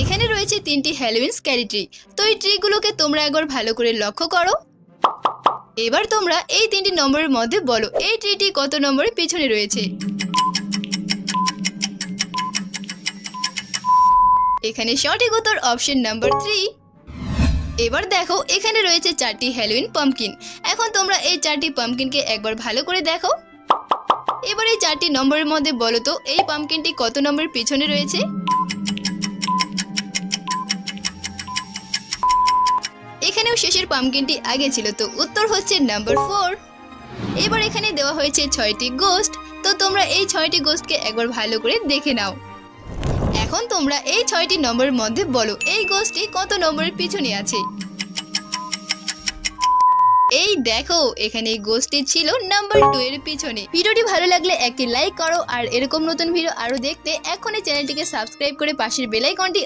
এখানে রয়েছে 3টি হ্যালোউইন স্ক্যারি ট্রি। তো এই ট্রিগুলোকে তোমরা একবার ভালো করে লক্ষ্য করো। এবার তোমরা এই 3টি নম্বরের মধ্যে বলো এই ট্রিটি কত নম্বরের পিছনে রয়েছে। এখানে সঠিক উত্তর অপশন নাম্বার 3। এবার দেখো এখানে রয়েছে 4টি হ্যালোউইন পাম্পকিন। এখন তোমরা এই 4টি পাম্পকিনকে একবার ভালো করে দেখো। এবার এই 4টি নম্বরের মধ্যে বলো তো এই পাম্পকিনটি কত নম্বরের পিছনে রয়েছে। এখানেও শেষের পাম্পকিনটি আগে ছিল, তো উত্তর হচ্ছে নাম্বার 4। এবার এখানে দেওয়া হয়েছে 6টি গোস্ট। তো তোমরা এই 6টি গোস্টকে একবার ভালো করে দেখে নাও। এখন তোমরা এই 6টি নম্বরের মধ্যে বলো এই গোস্টটি কত নম্বরের পিছনে আছে। এই দেখো এখানে এই গোস্টটি ছিল নাম্বার 2 এর পিছনে। ভিডিওটি ভালো লাগলে একটি লাইক করো আর এরকম নতুন ভিডিও আরো দেখতে এখনই চ্যানেলটিকে সাবস্ক্রাইব করে পাশের বেল আইকনটি